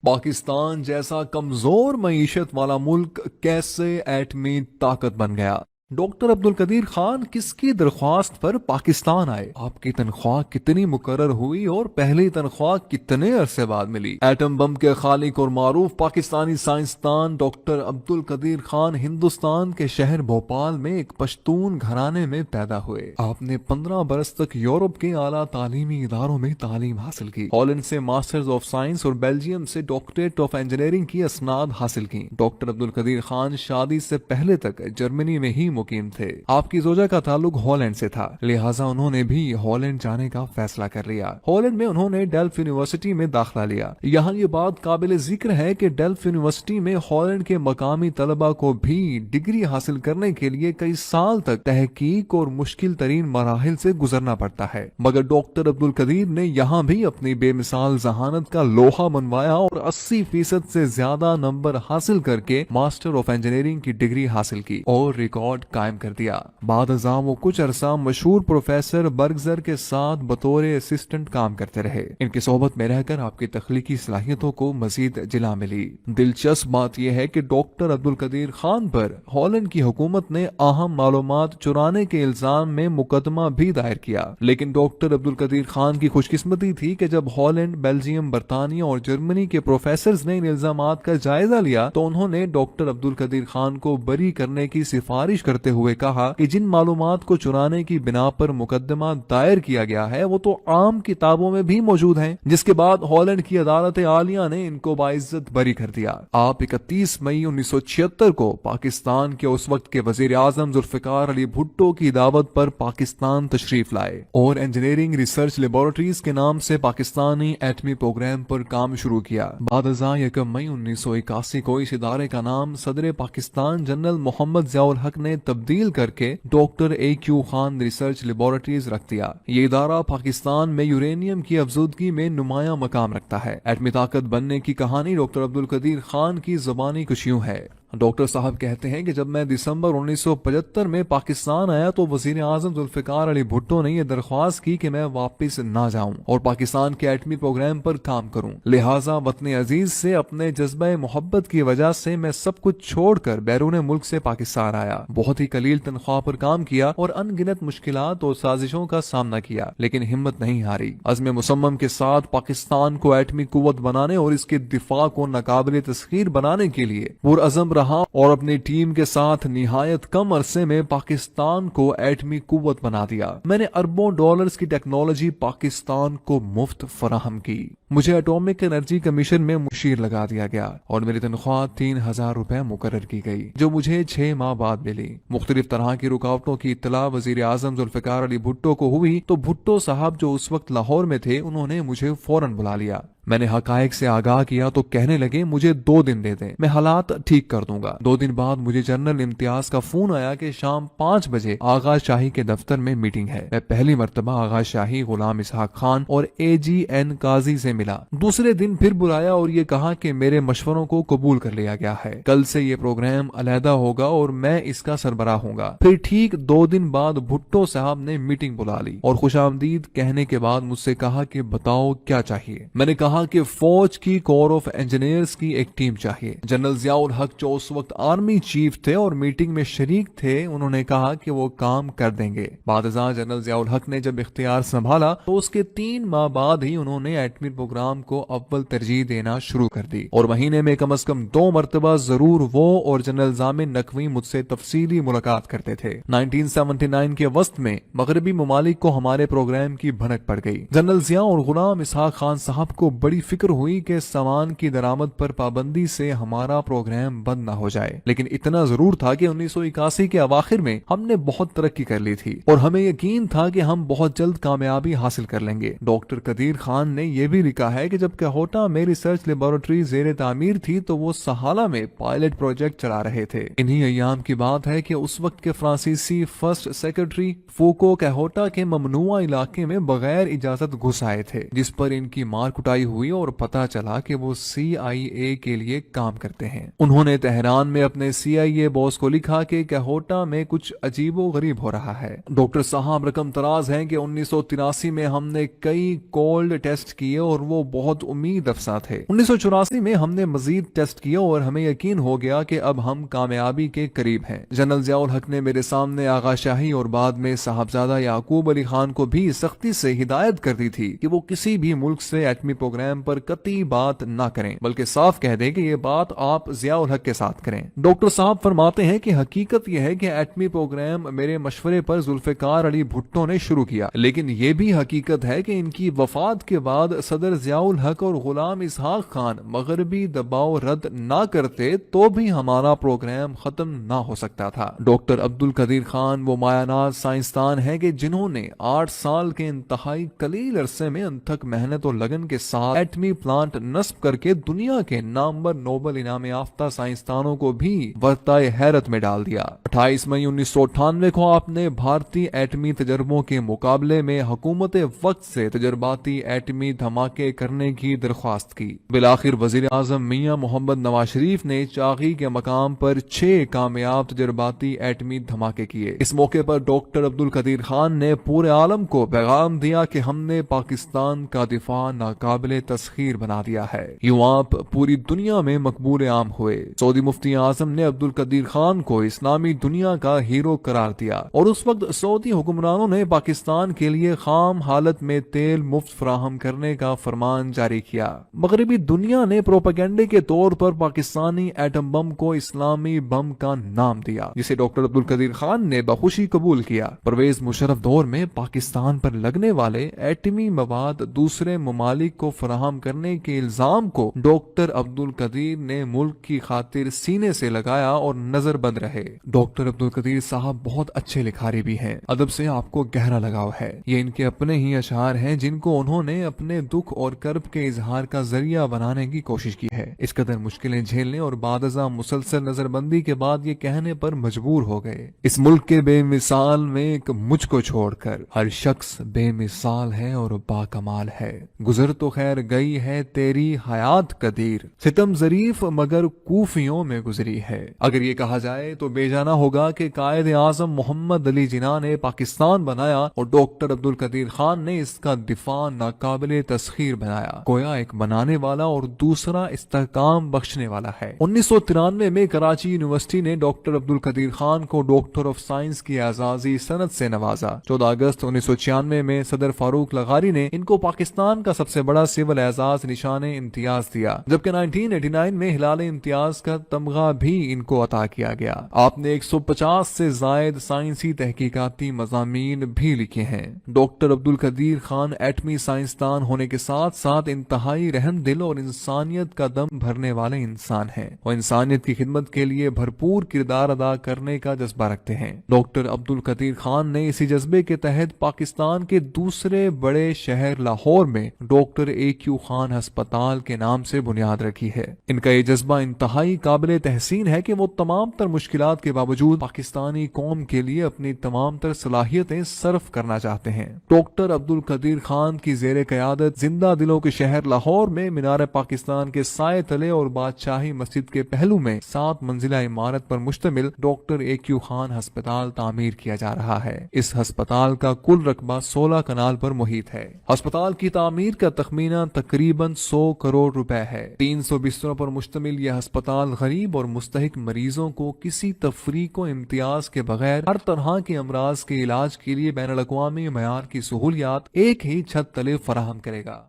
پاکستان جیسا کمزور معیشت والا ملک کیسے ایٹمی طاقت بن گیا؟ ڈاکٹر عبدالقدیر خان کس کی درخواست پر پاکستان آئے؟ آپ کی تنخواہ کتنی مقرر ہوئی اور پہلی تنخواہ کتنے عرصے بعد ملی؟ ایٹم بم کے خالق اور معروف پاکستانی سائنسدان ڈاکٹر عبدالقدیر خان ہندوستان کے شہر بھوپال میں ایک پشتون گھرانے میں پیدا ہوئے۔ آپ نے 15 برس تک یورپ کے اعلیٰ تعلیمی اداروں میں تعلیم حاصل کی۔ ہالینڈ سے ماسٹرز آف سائنس اور بیلجیم سے ڈاکٹریٹ آف انجینئرنگ کی اسناد حاصل کی۔ ڈاکٹر عبدالقدیر خان شادی سے پہلے تک جرمنی میں ہی مقیم تھے۔ آپ کی زوجہ کا تعلق ہالینڈ سے تھا، لہٰذا انہوں نے بھی ہالینڈ جانے کا فیصلہ کر لیا۔ ہالینڈ میں انہوں نے ڈیلف یونیورسٹی میں داخلہ لیا۔ یہاں یہ بات قابل ذکر ہے کہ ڈیلف یونیورسٹی میں ہالینڈ کے مقامی طلبہ کو بھی ڈگری حاصل کرنے کے لیے کئی سال تک تحقیق اور مشکل ترین مراحل سے گزرنا پڑتا ہے، مگر ڈاکٹر عبدالقدیر نے یہاں بھی اپنی بے مثال ذہانت کا لوہا منوایا اور 80% سے زیادہ نمبر حاصل کر کے ماسٹر آف انجینئرنگ کی ڈگری حاصل کی اور ریکارڈ قائم کر دیا۔ بعد ازاں وہ کچھ عرصہ مشہور پروفیسر برگزر کے ساتھ بطور اسسٹنٹ کام کرتے رہے۔ ان کی صحبت میں رہ کر آپ کی تخلیقی صلاحیتوں کو مزید جلا ملی۔ دلچسپ بات یہ ہے کہ ڈاکٹر عبدالقدیر خان پر ہالینڈ کی حکومت نے اہم معلومات چرانے کے الزام میں مقدمہ بھی دائر کیا، لیکن ڈاکٹر عبدالقدیر خان کی خوش قسمتی تھی کہ جب ہالینڈ، بیلجیم، برطانیہ اور جرمنی کے پروفیسرز نے ان الزامات کا جائزہ لیا تو انہوں نے ڈاکٹر عبدالقدیر خان کو بری کرنے کی سفارش کرتے ہوئے کہا کہ جن معلومات کو چرانے کی بنا پر مقدمہ دائر کیا گیا ہے وہ تو عام کتابوں میں بھی موجود ہیں، جس کے بعد ہالینڈ کی عدالت عالیہ نے ان کو باعزت بری کر دیا۔ آپ 31 مئی 1976 کو پاکستان کے اس وقت کے وزیر اعظم ذوالفقار علی بھٹو کی دعوت پر پاکستان تشریف لائے اور انجینئرنگ ریسرچ لیبارٹریز کے نام سے پاکستانی ایٹمی پروگرام پر کام شروع کیا۔ بعد ازاں 1 مئی 1981 کو اس ادارے کا نام صدر پاکستان جنرل محمد ضیاء الحق نے تبدیل کر کے doctor A.Q. Khan research laboratories رکھ دیا۔ یہ ادارہ پاکستان میں یورینیم کی افزودگی میں نمایاں مقام رکھتا ہے۔ ایٹمی طاقت بننے کی کہانی ڈاکٹر عبدالقدیر خان کی زبانی کچھ یوں ہے۔ ڈاکٹر صاحب کہتے ہیں کہ جب میں دسمبر 1975 میں پاکستان آیا تو وزیر اعظم ذوالفقار علی بھٹو نے یہ درخواست کی کہ میں واپس نہ جاؤں اور پاکستان کے ایٹمی پروگرام پر کام کروں، لہٰذا وطن عزیز سے اپنے جذبہ محبت کی وجہ سے میں سب کچھ چھوڑ کر بیرون ملک سے پاکستان آیا۔ بہت ہی قلیل تنخواہ پر کام کیا اور ان گنت مشکلات اور سازشوں کا سامنا کیا، لیکن ہمت نہیں ہاری۔ عزم مصمم کے ساتھ پاکستان کو ایٹمی قوت بنانے اور اس کے دفاع کو ناقابل تسخیر بنانے کے لیے پرعزم رہا اور اپنی ٹیم کے ساتھ نہایت کم عرصے میں پاکستان کو ایٹمی قوت بنا دیا۔ میں نے اربوں ڈالرز کی ٹیکنالوجی پاکستان کو مفت فراہم کی۔ مجھے ایٹامک انرجی کمیشن میں مشیر لگا دیا گیا اور میری تنخواہ 3000 روپے مقرر کی گئی، جو مجھے 6 ماہ بعد ملی۔ مختلف طرح کی رکاوٹوں کی اطلاع وزیر اعظم ذوالفقار علی بھٹو کو ہوئی تو بھٹو صاحب جو اس وقت لاہور میں تھے انہوں نے مجھے فوراً بلا لیا۔ میں نے حقائق سے آگاہ کیا تو کہنے لگے مجھے 2 دن دے دیں، میں حالات ٹھیک کر دوں گا۔ 2 دن بعد مجھے جنرل امتیاز کا فون آیا کہ شام 5 بجے آغا شاہی کے دفتر میں میٹنگ ہے۔ میں پہلی مرتبہ آغا شاہی غلام اسحاق خان اور AGN قاضی سے ملا۔ دوسرے دن پھر بلایا اور یہ کہا کہ میرے مشوروں کو قبول کر لیا گیا ہے، کل سے یہ پروگرام علیحدہ ہوگا اور میں اس کا سربراہ ہوں گا۔ پھر ٹھیک 2 دن بعد بھٹو صاحب نے میٹنگ بلا لی اور خوش آمدید کہنے کے بعد مجھ سے کہا کہ بتاؤ کیا چاہیے۔ میں نے کہا کہ فوج کی کور آف انجینئرز کی ایک ٹیم چاہیے۔ جنرل ضیاء الحق جو اس وقت آرمی چیف تھے اور میٹنگ میں شریک تھے، انہوں نے کہا کہ وہ کام کر دیں گے۔ بعد ازاں جنرل ضیاء الحق نے جب اختیار سنبھالا تو اس کے 3 ماہ بعد ہی انہوں نے ایٹمی پروگرام کو اول ترجیح دینا شروع کر دی اور مہینے میں کم از کم 2 مرتبہ ضرور وہ اور جنرل ضامن نقوی مجھ سے تفصیلی ملاقات کرتے تھے۔ 1979 کے وسط میں مغربی ممالک کو ہمارے پروگرام کی بھنک پڑ گئی۔ جنرل ضیاء اور غلام اسحاق خان صاحب کو بڑی فکر ہوئی کہ سامان کی درآمد پر پابندی سے ہمارا پروگرام بند نہ ہو جائے، لیکن اتنا ضرور تھا کہ 1981 کے اواخر میں ہم نے بہت ترقی کر لی تھی اور ہمیں یقین تھا کہ ہم بہت جلد کامیابی حاصل کر لیں گے۔ ڈاکٹر قدیر خان نے یہ بھی لکھا ہے کہ جب کہوٹا میں ریسرچ لیبارٹری زیر تعمیر تھی تو وہ سہالہ میں پائلٹ پروجیکٹ چلا رہے تھے۔ انہی ایام کی بات ہے کہ اس وقت کے فرانسیسی فرسٹ سیکرٹری فوکو کہوٹا کے ممنوعہ علاقے میں بغیر اجازت گھس آئے تھے، جس پر ان کی مار کٹائی ہوئی اور پتا چلا کہ وہ CIA کے لیے کام کرتے ہیں۔ انہوں نے تہران میں اپنے CIA باس کو لکھا کہ کہوٹا میں کچھ عجیب و غریب ہو رہا ہے۔ ڈاکٹر صاحب رقم تراز ہیں کہ 1983 میں ہم نے کئی کولڈ ٹیسٹ کیے اور وہ بہت امید افزا تھے۔ 1984 میں ہم نے مزید ٹیسٹ کیے اور ہمیں یقین ہو گیا کہ اب ہم کامیابی کے قریب ہیں۔ جنرل ضیاء الحق نے میرے سامنے آغا شاہی اور بعد میں صاحبزادہ یعقوب علی خان کو بھی سختی سے ہدایت کر دی تھی کہ وہ کسی بھی ملک سے ایٹمی پروگرام پر قطعی بات نہ کریں، بلکہ صاف کہہ دیں کہ یہ بات آپ ضیاء الحق کے ساتھ کریں۔ ڈاکٹر صاحب فرماتے ہیں کہ حقیقت یہ ہے کہ ایٹمی پروگرام میرے مشورے پر ذوالفقار علی بھٹو نے شروع کیا، لیکن یہ بھی حقیقت ہے کہ ان کی وفات کے بعد صدر ضیاء الحق اور غلام اسحاق خان مغربی دباؤ رد نہ کرتے تو بھی ہمارا پروگرام ختم نہ ہو سکتا تھا۔ ڈاکٹر عبد القدیر خان وہ مایاناز سائنسدان ہیں کہ جنہوں نے 8 سال کے انتہائی قلیل عرصے میں انتھک محنت اور لگن کے ساتھ ایٹمی پلانٹ نصب کر کے دنیا کے نامور نوبل انعام یافتہ سائنسدانوں کو بھی ورطۂ حیرت میں ڈال دیا۔ 28 مئی 1998 کو آپ نے بھارتی ایٹمی تجربوں کے مقابلے میں حکومت وقت سے تجرباتی ایٹمی دھماکے کرنے کی درخواست کی۔ بالآخر وزیر اعظم میاں محمد نواز شریف نے چاغی کے مقام پر 6 کامیاب تجرباتی ایٹمی دھماکے کیے۔ اس موقع پر ڈاکٹر عبد القدیر خان نے پورے عالم کو پیغام دیا کہ ہم نے پاکستان کا دفاع ناقابل تسخیر بنا دیا ہے۔ یوں آپ پوری دنیا میں مقبول عام ہوئے۔ سعودی مفتی اعظم نے عبد القدیر خان کو اسلامی دنیا کا ہیرو قرار دیا اور اس وقت سعودی حکمرانوں نے پاکستان کے لیے خام حالت میں تیل مفت فراہم کرنے کا فرمان جاری کیا۔ مغربی دنیا نے پروپیگنڈے کے طور پر پاکستانی ایٹم بم کو اسلامی بم کا نام دیا، جسے ڈاکٹر عبد القدیر خان نے بخوشی قبول کیا۔ پرویز مشرف دور میں پاکستان پر لگنے والے ایٹمی مواد دوسرے ممالک کو فراہم کرنے کے الزام کو ڈاکٹر عبد القدیر نے ملک کی خاطر سینے سے لگایا اور نظر بند رہے۔ ڈاکٹر عبد القدیر صاحب بہت اچھے لکھاری بھی ہیں، ادب سے آپ کو گہرا لگاؤ ہے۔ یہ ان کے اپنے ہی اشعار ہیں جن کو انہوں نے اپنے دکھ اور کرب کے اظہار کا ذریعہ بنانے کی کوشش کی ہے۔ اس قدر مشکلیں جھیلنے اور بعد ازاں مسلسل نظر بندی کے بعد یہ کہنے پر مجبور ہو گئے، اس ملک کے بے مثال میں ایک مجھ کو چھوڑ کر ہر شخص بے مثال ہے اور باکمال ہے۔ گزر تو خیر گئی ہے تیری حیات قدیر، ستم ظریف مگر کوفیوں میں گزری ہے۔ اگر یہ کہا جائے تو بے جانا ہوگا کہ قائد اعظم محمد علی جناح نے پاکستان بنایا اور ڈاکٹر عبد القدیر خان نے اس کا دفاع ناقابل تسخیر بنایا۔ گویا ایک بنانے والا اور دوسرا استحکام بخشنے والا ہے۔ 1993 میں کراچی یونیورسٹی نے ڈاکٹر عبد القدیر خان کو ڈاکٹر آف سائنس کی اعزازی سند سے نوازا۔ 14 اگست 1996 میں صدر فاروق لغاری نے ان کو پاکستان کا سب سے بڑا سول اعزاز نشان امتیاز دیا، جبکہ 1989 میں ہلال امتیاز کا تمغہ بھی ان کو عطا کیا گیا۔ آپ نے 150 سے زائد سائنسی تحقیقاتی مضامین بھی لکھے ہیں۔ ڈاکٹر عبد القدیر خان ایٹمی سائنسدان ہونے کے ساتھ ساتھ انتہائی رحم دل اور انسانیت کا دم بھرنے والے انسان ہیں۔ وہ انسانیت کی خدمت کے لیے بھرپور کردار ادا کرنے کا جذبہ رکھتے ہیں۔ ڈاکٹر عبد القدیر خان نے اسی جذبے کے تحت پاکستان کے دوسرے بڑے شہر لاہور میں ڈاکٹر AQ خان ہسپتال کے نام سے بنیاد رکھی ہے۔ ان کا یہ جذبہ انتہائی قابل تحسین ہے کہ وہ تمام تر مشکلات کے باوجود پاکستانی قوم کے لیے اپنی تمام تر صلاحیتیں صرف کرنا چاہتے ہیں۔ ڈاکٹر عبد القدیر خان کی زیر قیادت زندہ دلوں کے شہر لاہور میں مینار پاکستان کے سائے تلے اور بادشاہی مسجد کے پہلو میں 7 منزلہ عمارت پر مشتمل ڈاکٹر AQ خان ہسپتال تعمیر کیا جا رہا ہے۔ اس ہسپتال کا کل رقبہ 16 کنال پر محیط ہے۔ ہسپتال کی تعمیر کا تخمینہ تقریباً 100 کروڑ روپے ہے۔ 300 بستروں پر مشتمل یہ ہسپتال غریب اور مستحق مریضوں کو کسی تفریق و امتیاز کے بغیر ہر طرح کے امراض کے علاج کے لیے بین الاقوامی معیار کی سہولیات ایک ہی چھت تلے فراہم کرے گا۔